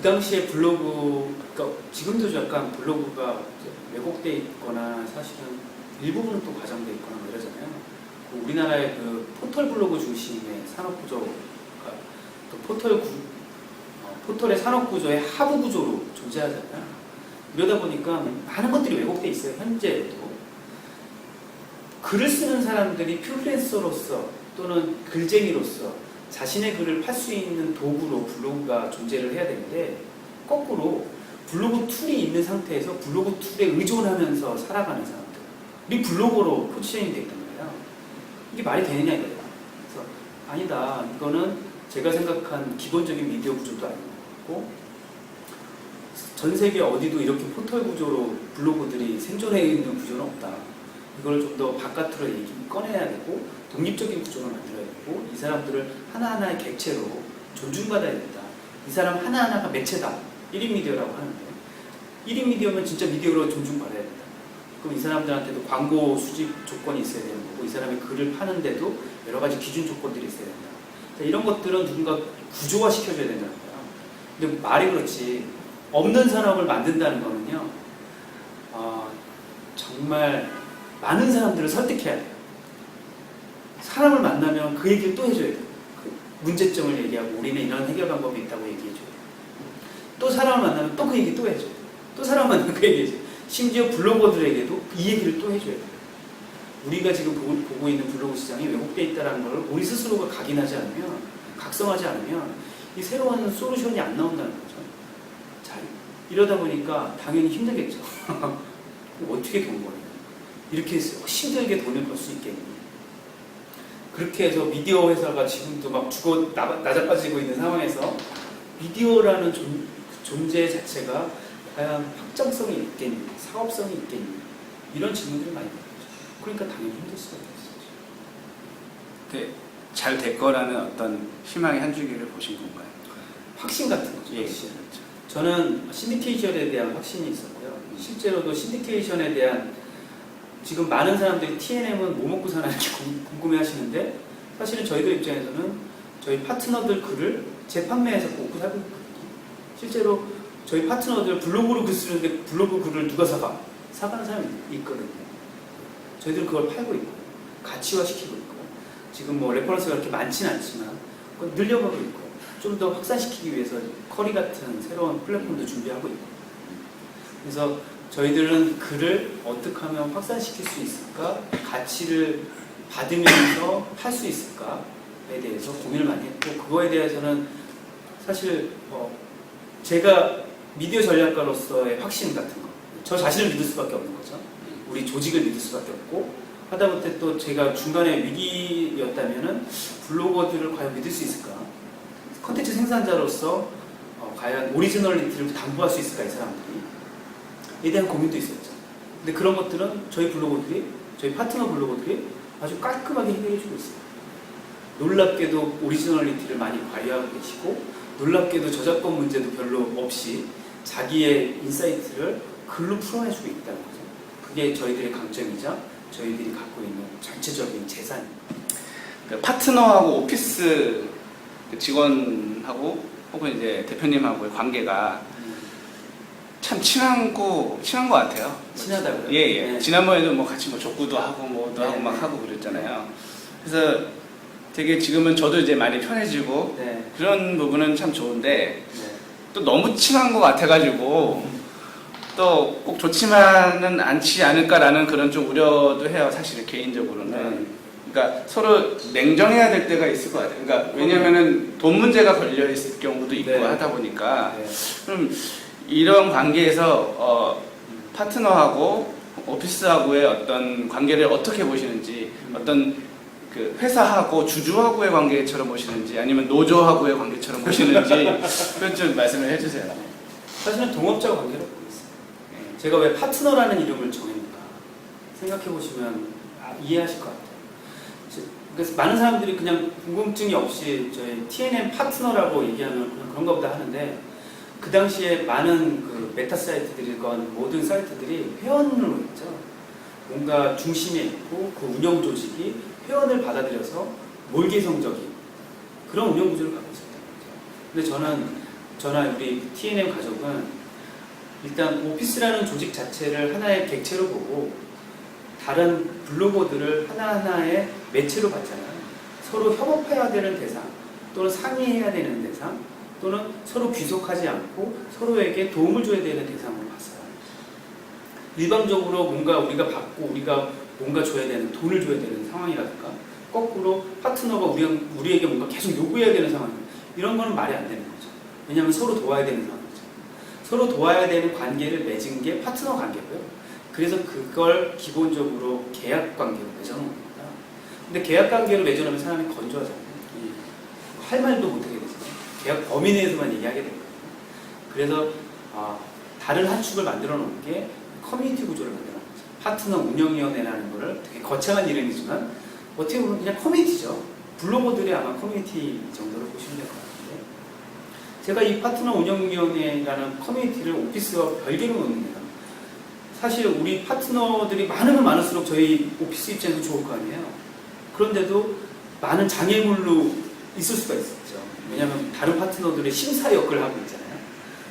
그 당시에 블로그, 그러니까 지금도 약간 블로그가 왜곡돼 있거나 사실은 일부분은 또 과장돼 있거나 뭐 이러잖아요. 그 우리나라의 그 포털 블로그 중심의 산업 구조가 또 포털의 산업 구조의 하부 구조로 존재하잖아요. 이러다 보니까 많은 것들이 왜곡돼 있어요. 현재도 글을 쓰는 사람들이 프리랜서로서 또는 글쟁이로서 자신의 글을 팔 수 있는 도구로 블로그가 존재를 해야 되는데, 거꾸로 블로그 툴이 있는 상태에서 블로그 툴에 의존하면서 살아가는 사람들이 블로거로 포지셔닝이 되어 있단 말이에요. 이게 말이 되느냐 이거예요. 그래서 아니다, 이거는 제가 생각한 기본적인 미디어 구조도 아니고, 전 세계 어디도 이렇게 포털 구조로 블로그들이 생존해 있는 구조는 없다. 이걸 좀 더 바깥으로 꺼내야 되고, 독립적인 구조를 만들어야 되고, 이 사람들을 하나하나의 객체로 존중받아야 된다. 이 사람 하나하나가 매체다. 1인 미디어라고 하는데, 1인 미디어면 진짜 미디어로 존중받아야 된다. 그럼 이 사람들한테도 광고 수집 조건이 있어야 되는 거고, 이 사람의 글을 파는데도 여러 가지 기준 조건들이 있어야 된다. 이런 것들은 누군가 구조화 시켜줘야 된다는 거예요. 근데 말이 그렇지, 없는 산업을 만든다는 거는요, 정말 많은 사람들을 설득해야 돼요. 사람을 만나면 그 얘기를 또 해줘야 돼요. 그 문제점을 얘기하고 우리는 이런 해결 방법이 있다고 얘기해줘야 돼요. 또 사람을 만나면 또 그 얘기 또 해줘야 돼요. 또 사람을 만나면 그 얘기 해줘야 돼요. 심지어 블로거들에게도 이 얘기를 또 해줘야 돼요. 우리가 지금 보고 있는 블로그 시장이 왜곡되어 있다는 걸 우리 스스로가 각인하지 않으면, 각성하지 않으면 이 새로운 솔루션이 안 나온다는 거죠. 자, 이러다 보니까 당연히 힘들겠죠. 어떻게 돈 버냐. 이렇게 힘들게 돈을 벌 수 있겠니. 그렇게 해서 미디어 회사가 지금도 막 죽어 낮아빠지고 있는 상황에서 미디어라는 존재 자체가 과연 확장성이 있겠니, 사업성이 있겠니, 이런 질문들이 많이 나오죠. 그러니까 당연히 힘들 수가 있어요. 네, 잘 될 거라는 어떤 희망의 한 줄기를 보신 건가요? 확신 같은 거죠. 예, 확신. 저는 신디케이션에 대한 확신이 있었고요. 실제로도 신디케이션에 대한, 지금 많은 사람들이 TNM은 뭐 먹고 사나 이렇게 궁금해 하시는데, 사실은 저희들 입장에서는 저희 파트너들 글을 재판매해서 먹고 살고 있거든요. 실제로 저희 파트너들 블로그로 글 쓰는데 블로그 글을 누가 사가는 사람이 있거든요. 저희들은 그걸 팔고 있고 가치화 시키고 있고, 지금 뭐 레퍼런스가 그렇게 많지는 않지만 그걸 늘려가고 있고, 좀 더 확산시키기 위해서 커리 같은 새로운 플랫폼도 준비하고 있고, 그래서 저희들은 글을 어떻게 하면 확산시킬 수 있을까, 가치를 받으면서 할 수 있을까에 대해서 고민을 많이 했고, 그거에 대해서는 사실 제가 미디어 전략가로서의 확신 같은 거, 저 자신을 믿을 수밖에 없는 거죠. 우리 조직을 믿을 수밖에 없고, 하다못해 또 제가 중간에 위기였다면은 블로거들을 과연 믿을 수 있을까, 컨텐츠 생산자로서 과연 오리지널리티를 담보할 수 있을까, 이 사람들이. 에 대한 고민도 있었죠. 근데 그런 것들은 저희 블로거들이, 저희 파트너 블로거들이 아주 깔끔하게 해결해주고 있어요. 놀랍게도 오리지널리티를 많이 발휘하고 계시고, 놀랍게도 저작권 문제도 별로 없이 자기의 인사이트를 글로 풀어내주고 있다는 거죠. 그게 저희들의 강점이자 저희들이 갖고 있는 전체적인 재산입니다. 파트너하고 오피스 직원하고 혹은 이제 대표님하고의 관계가 참 친한 것 같아요. 친하다고요? 예, 예. 네. 지난번에도 뭐 같이 뭐 족구도 하고 뭐도 하고 막 하고 그랬잖아요. 그래서 되게 지금은 저도 이제 많이 편해지고 그런 부분은 참 좋은데, 또 너무 친한 것 같아가지고 또 꼭 좋지만은 않지 않을까라는 그런 좀 우려도 해요, 사실 개인적으로는. 그러니까 서로 냉정해야 될 때가 있을 것 같아요. 그러니까 왜냐면은 돈 문제가 걸려 있을 경우도 있고 하다 보니까, 그럼 이런 관계에서 파트너하고 오피스하고의 어떤 관계를 어떻게 보시는지, 어떤 그 회사하고 주주하고의 관계처럼 보시는지, 아니면 노조하고의 관계처럼 보시는지 그건 좀 말씀을 해주세요. 사실은 동업자 관계로 보고 있어요. 제가 왜 파트너라는 이름을 정했는가 생각해보시면 이해하실 것 같아요. 그래서 많은 사람들이 그냥 궁금증이 없이 저희 TNM 파트너라고 얘기하면 그냥 그런가 보다 하는데, 그 당시에 많은 그 메타 사이트들이건 모든 사이트들이 회원으로 했죠. 뭔가 중심에 있고 그 운영 조직이 회원을 받아들여서 몰개성적인 그런 운영 구조를 갖고 있었다는 거죠. 근데 저는 저나 우리 TNM 가족은 일단 오피스라는 조직 자체를 하나의 객체로 보고 다른 블로거들을 하나하나의 매체로 봤잖아요. 서로 협업해야 되는 대상, 또는 상의해야 되는 대상, 또는 서로 귀속하지 않고 서로에게 도움을 줘야 되는 대상으로 봤어요. 일방적으로 뭔가 우리가 받고 우리가 뭔가 줘야 되는, 돈을 줘야 되는 상황이라든가, 거꾸로 파트너가 우리에게 뭔가 계속 요구해야 되는 상황, 이런 거는 말이 안 되는 거죠. 왜냐하면 서로 도와야 되는 상황이죠. 서로 도와야 되는 관계를 맺은 게 파트너 관계고요. 그래서 그걸 기본적으로 계약 관계로 맺어놓은 겁니다. 근데 계약 관계로 맺어놓으면 사람이 건조하잖아요. 할 말도 못하게 되잖아요. 계약 범위 내에서만 얘기하게 되거든요. 그래서 다른 한 축을 만들어 놓은 게 커뮤니티 구조를 만들어 놓은 거죠. 파트너 운영위원회라는 거를 되게 거창한 이름이지만 어떻게 보면 그냥 커뮤니티죠. 블로거들이 아마 커뮤니티 정도로 보시면 될 것 같은데, 제가 이 파트너 운영위원회라는 커뮤니티를 오피스와 별개로 놓습니다. 사실 우리 파트너들이 많으면 많을수록 저희 오피스 입장에서 좋을 거 아니에요. 그런데도 많은 장애물로 있을 수가 있었죠. 왜냐하면 다른 파트너들의 심사 역할을 하고 있잖아요.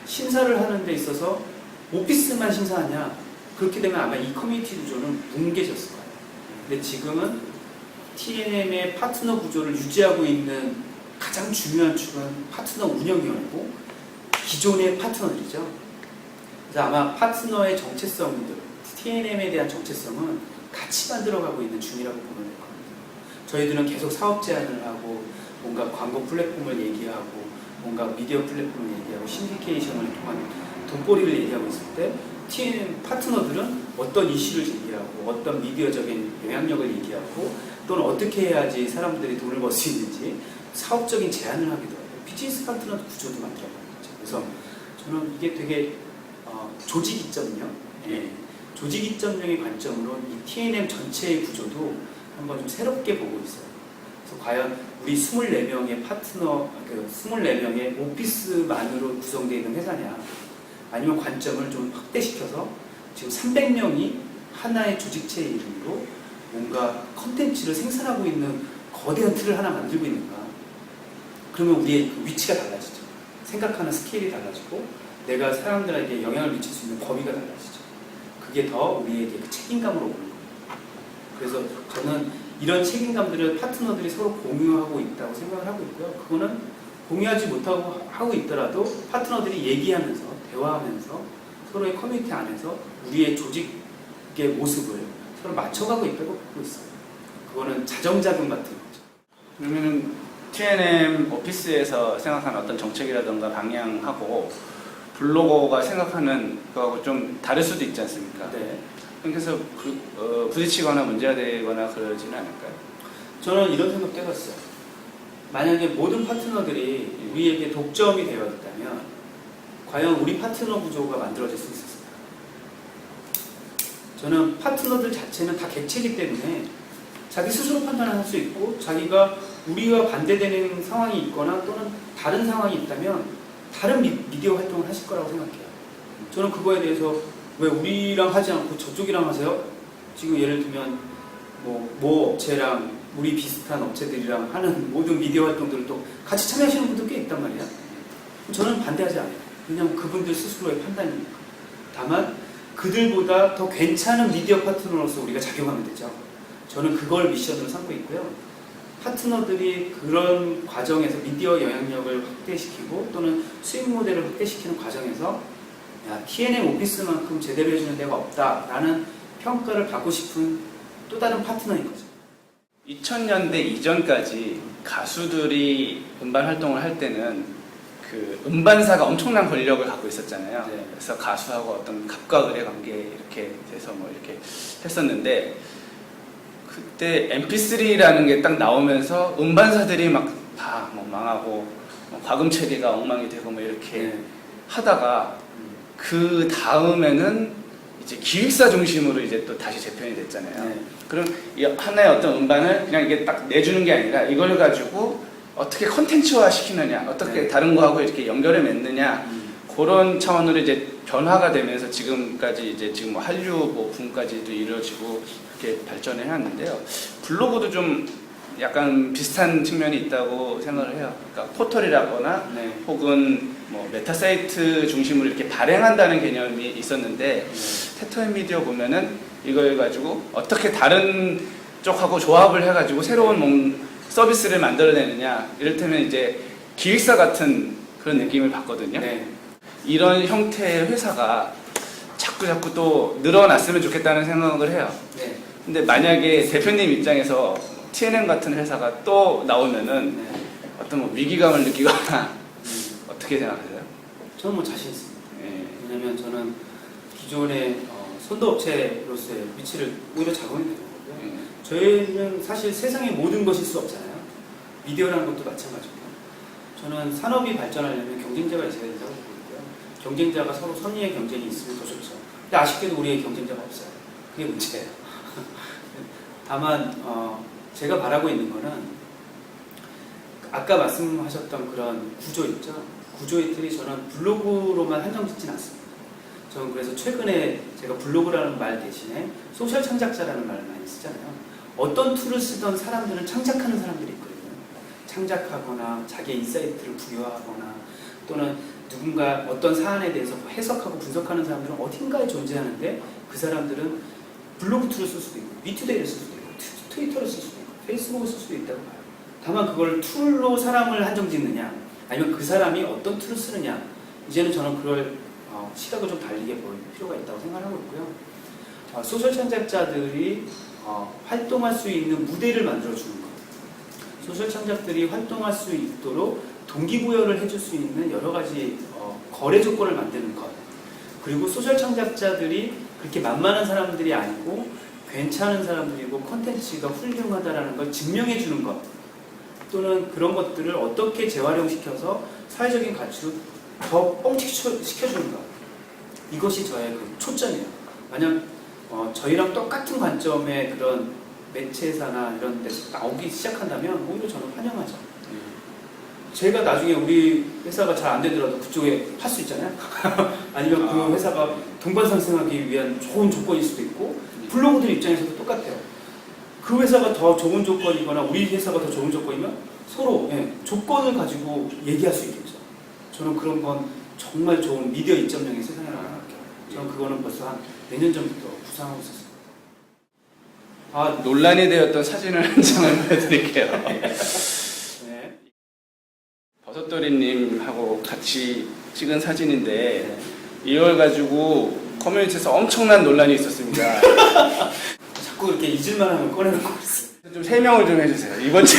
심사를 하는 데 있어서 오피스만 심사하냐? 그렇게 되면 아마 이 커뮤니티 구조는 뭉개졌을 거예요. 근데 지금은 TNM의 파트너 구조를 유지하고 있는 가장 중요한 축은 파트너 운영위원회고 기존의 파트너들이죠. 그래서 아마 파트너의 정체성들, TNM에 대한 정체성은 같이 만들어가고 있는 중이라고 보면 될 것 같아요. 저희들은 계속 사업 제안을 하고 뭔가 광고 플랫폼을 얘기하고 뭔가 미디어 플랫폼을 얘기하고 신디케이션을 통한 돈벌이를 얘기하고 있을 때 TNM 파트너들은 어떤 이슈를 제기하고 어떤 미디어적인 영향력을 얘기하고 또는 어떻게 해야지 사람들이 돈을 벌 수 있는지 사업적인 제안을 하기도 하고 비즈니스 파트너 구조도 만들어가는 거죠. 그래서 저는 이게 되게 조직 이점력, 조직 이점력의 관점으로 이 TNM 전체의 구조도 한번 좀 새롭게 보고 있어요. 그래서 과연 우리 24명의 파트너, 24명의 오피스만으로 구성되어 있는 회사냐, 아니면 관점을 좀 확대시켜서 지금 300명이 하나의 조직체의 이름으로 뭔가 컨텐츠를 생산하고 있는 거대한 틀을 하나 만들고 있는가. 그러면 우리의 위치가 달라지죠. 생각하는 스케일이 달라지고 내가 사람들에게 영향을 미칠 수 있는 범위가 달라지죠. 그게 더 우리에게 그 책임감으로 오는 겁니다. 그래서 저는 이런 책임감들을 파트너들이 서로 공유하고 있다고 생각을 하고 있고요. 그거는 공유하지 못하고 하고 있더라도 파트너들이 얘기하면서 대화하면서 서로의 커뮤니티 안에서 우리의 조직의 모습을 서로 맞춰가고 있다고 보고 있어요. 그거는 자정작용 같은 거죠. 그러면은 TNM 오피스에서 생각하는 어떤 정책이라든가 방향하고 블로거가 생각하는 거하고 좀 다를 수도 있지 않습니까? 네. 그래서 부딪히거나 문제가 되거나 그러지는 않을까요? 저는 이런 생각도 해봤어요. 만약에 모든 파트너들이 우리에게 독점이 되어 있다면 과연 우리 파트너 구조가 만들어질 수 있었을까요? 저는 파트너들 자체는 다 객체이기 때문에 자기 스스로 판단할 수 있고 자기가 우리와 반대되는 상황이 있거나 또는 다른 상황이 있다면 다른 미디어 활동을 하실 거라고 생각해요. 저는 그거에 대해서 왜 우리랑 하지 않고 저쪽이랑 하세요? 지금 예를 들면 뭐 업체랑 우리 비슷한 업체들이랑 하는 모든 미디어 활동들을 또 같이 참여하시는 분들 꽤 있단 말이야. 저는 반대하지 않아요. 왜냐하면 그분들 스스로의 판단이니까. 다만 그들보다 더 괜찮은 미디어 파트너로서 우리가 작용하면 되죠. 저는 그걸 미션으로 삼고 있고요. 파트너들이 그런 과정에서 미디어 영향력을 확대시키고 또는 수익 모델을 확대시키는 과정에서 야, TNM 오피스만큼 제대로 해주는 데가 없다라는 평가를 받고 싶은 또 다른 파트너인 거죠. 2000년대 이전까지 가수들이 음반 활동을 할 때는 그 음반사가 엄청난 권력을 갖고 있었잖아요. 네. 그래서 가수하고 어떤 갑과 을의 관계 이렇게 돼서 뭐 이렇게 했었는데 그때 MP3라는 게 딱 나오면서 음반사들이 막 다 뭐 망하고 뭐 과금 처리가 엉망이 되고 뭐 이렇게 하다가 그 다음에는 이제 기획사 중심으로 이제 또 다시 재편이 됐잖아요. 네. 그럼 이 하나의 어떤 음반을 그냥 이게 딱 내주는 게 아니라 이걸 가지고 어떻게 컨텐츠화 시키느냐, 어떻게 다른 거하고 이렇게 연결해 맺느냐, 그런 차원으로 이제 변화가 되면서 지금까지 이제 지금 뭐 한류 뭐 붐까지도 이루어지고 이렇게 발전을 해왔는데요. 블로그도 좀 약간 비슷한 측면이 있다고 생각을 해요. 그러니까 포털이라거나 네. 혹은 뭐 메타 사이트 중심으로 이렇게 발행한다는 개념이 있었는데 테토앤 미디어 보면은 이걸 가지고 어떻게 다른 쪽하고 조합을 해가지고 새로운 서비스를 만들어내느냐, 이를테면 이제 기획사 같은 그런 느낌을 받거든요. 네. 이런 형태의 회사가 자꾸 또 늘어났으면 좋겠다는 생각을 해요. 네. 근데 만약에 대표님 입장에서 TNM 같은 회사가 또 나오면은 네. 어떤 뭐 위기감을 느끼거나 어떻게 생각하세요? 저는 뭐 자신 있습니다. 예. 왜냐면 저는 기존의 선도업체로서의 위치를 오히려 작용이 되는 거고요. 예. 저희는 사실 세상의 모든 것일 수 없잖아요. 미디어라는 것도 마찬가지고. 저는 산업이 발전하려면 경쟁자가 있어야 된다고 보고 있고요. 경쟁자가 서로 선의의 경쟁이 있으면 더 좋죠. 근데 아쉽게도 우리의 경쟁자가 없어요. 그게 문제예요. 다만 제가 바라고 있는 거는 아까 말씀하셨던 그런 구조 있죠. 구조의 틀이 저는 블로그로만 한정짓진 않습니다. 저는 그래서 최근에 제가 블로그라는 말 대신에 소셜 창작자라는 말을 많이 쓰잖아요. 어떤 툴을 쓰던 사람들은 창작하는 사람들이 있거든요. 창작하거나 자기의 인사이트를 부여하거나 또는 누군가 어떤 사안에 대해서 해석하고 분석하는 사람들은 어딘가에 존재하는데 그 사람들은 블로그 툴을 쓸 수도 있고 위투데이를 쓸 수도 있고 트위터를 쓸 수도 있고 페이스북을 쓸 수도 있다고 봐요. 다만 그걸 툴로 사람을 한정짓느냐 아니면 그 사람이 어떤 툴을 쓰느냐 이제는 저는 그걸 시각을 좀 다르게 보일 필요가 있다고 생각하고 있고요. 소셜 창작자들이 활동할 수 있는 무대를 만들어주는 것, 소셜 창작들이 활동할 수 있도록 동기부여를 해줄 수 있는 여러 가지 거래 조건을 만드는 것, 그리고 소셜 창작자들이 그렇게 만만한 사람들이 아니고 괜찮은 사람들이고 컨텐츠가 훌륭하다라는 걸 증명해 주는 것, 또는 그런 것들을 어떻게 재활용시켜서 사회적인 가치로 더 뻥튀기시켜주는 것, 이것이 저의 그 초점이에요. 만약 저희랑 똑같은 관점의 그런 매체사나 이런 데서 나오기 시작한다면 오히려 저는 환영하죠. 제가 나중에 우리 회사가 잘 안 되더라도 그쪽에 할 수 있잖아요. 아니면 그 회사가 동반상승하기 위한 좋은 조건일 수도 있고, 블로그들 입장에서도 똑같아요. 그 회사가 더 좋은 조건이거나 우리 회사가 더 좋은 조건이면 서로 조건을 가지고 얘기할 수 있겠죠. 저는 그런 건 정말 좋은 미디어 2.0의 세상에 나가요. 저는 그거는 벌써 한 몇 년 전부터 구상하고 있었어요. 논란이 되었던 사진을 한 장을 보여드릴게요. 네. 버섯돌이님하고 같이 찍은 사진인데 이걸 가지고 커뮤니티에서 엄청난 논란이 있었습니다. 자꾸 이렇게 잊을만 하면 꺼내놓고 있어요. 좀 설명을 좀 해주세요. 이번 주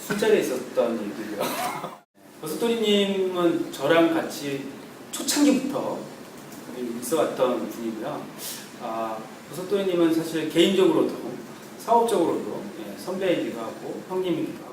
술자리에 있었던 일들이요. 버섯돌이님은 저랑 같이 초창기부터 있어왔던 분이고요. 버섯돌이님은 사실 개인적으로도 사업적으로도 선배이기도 하고 형님이기도 하고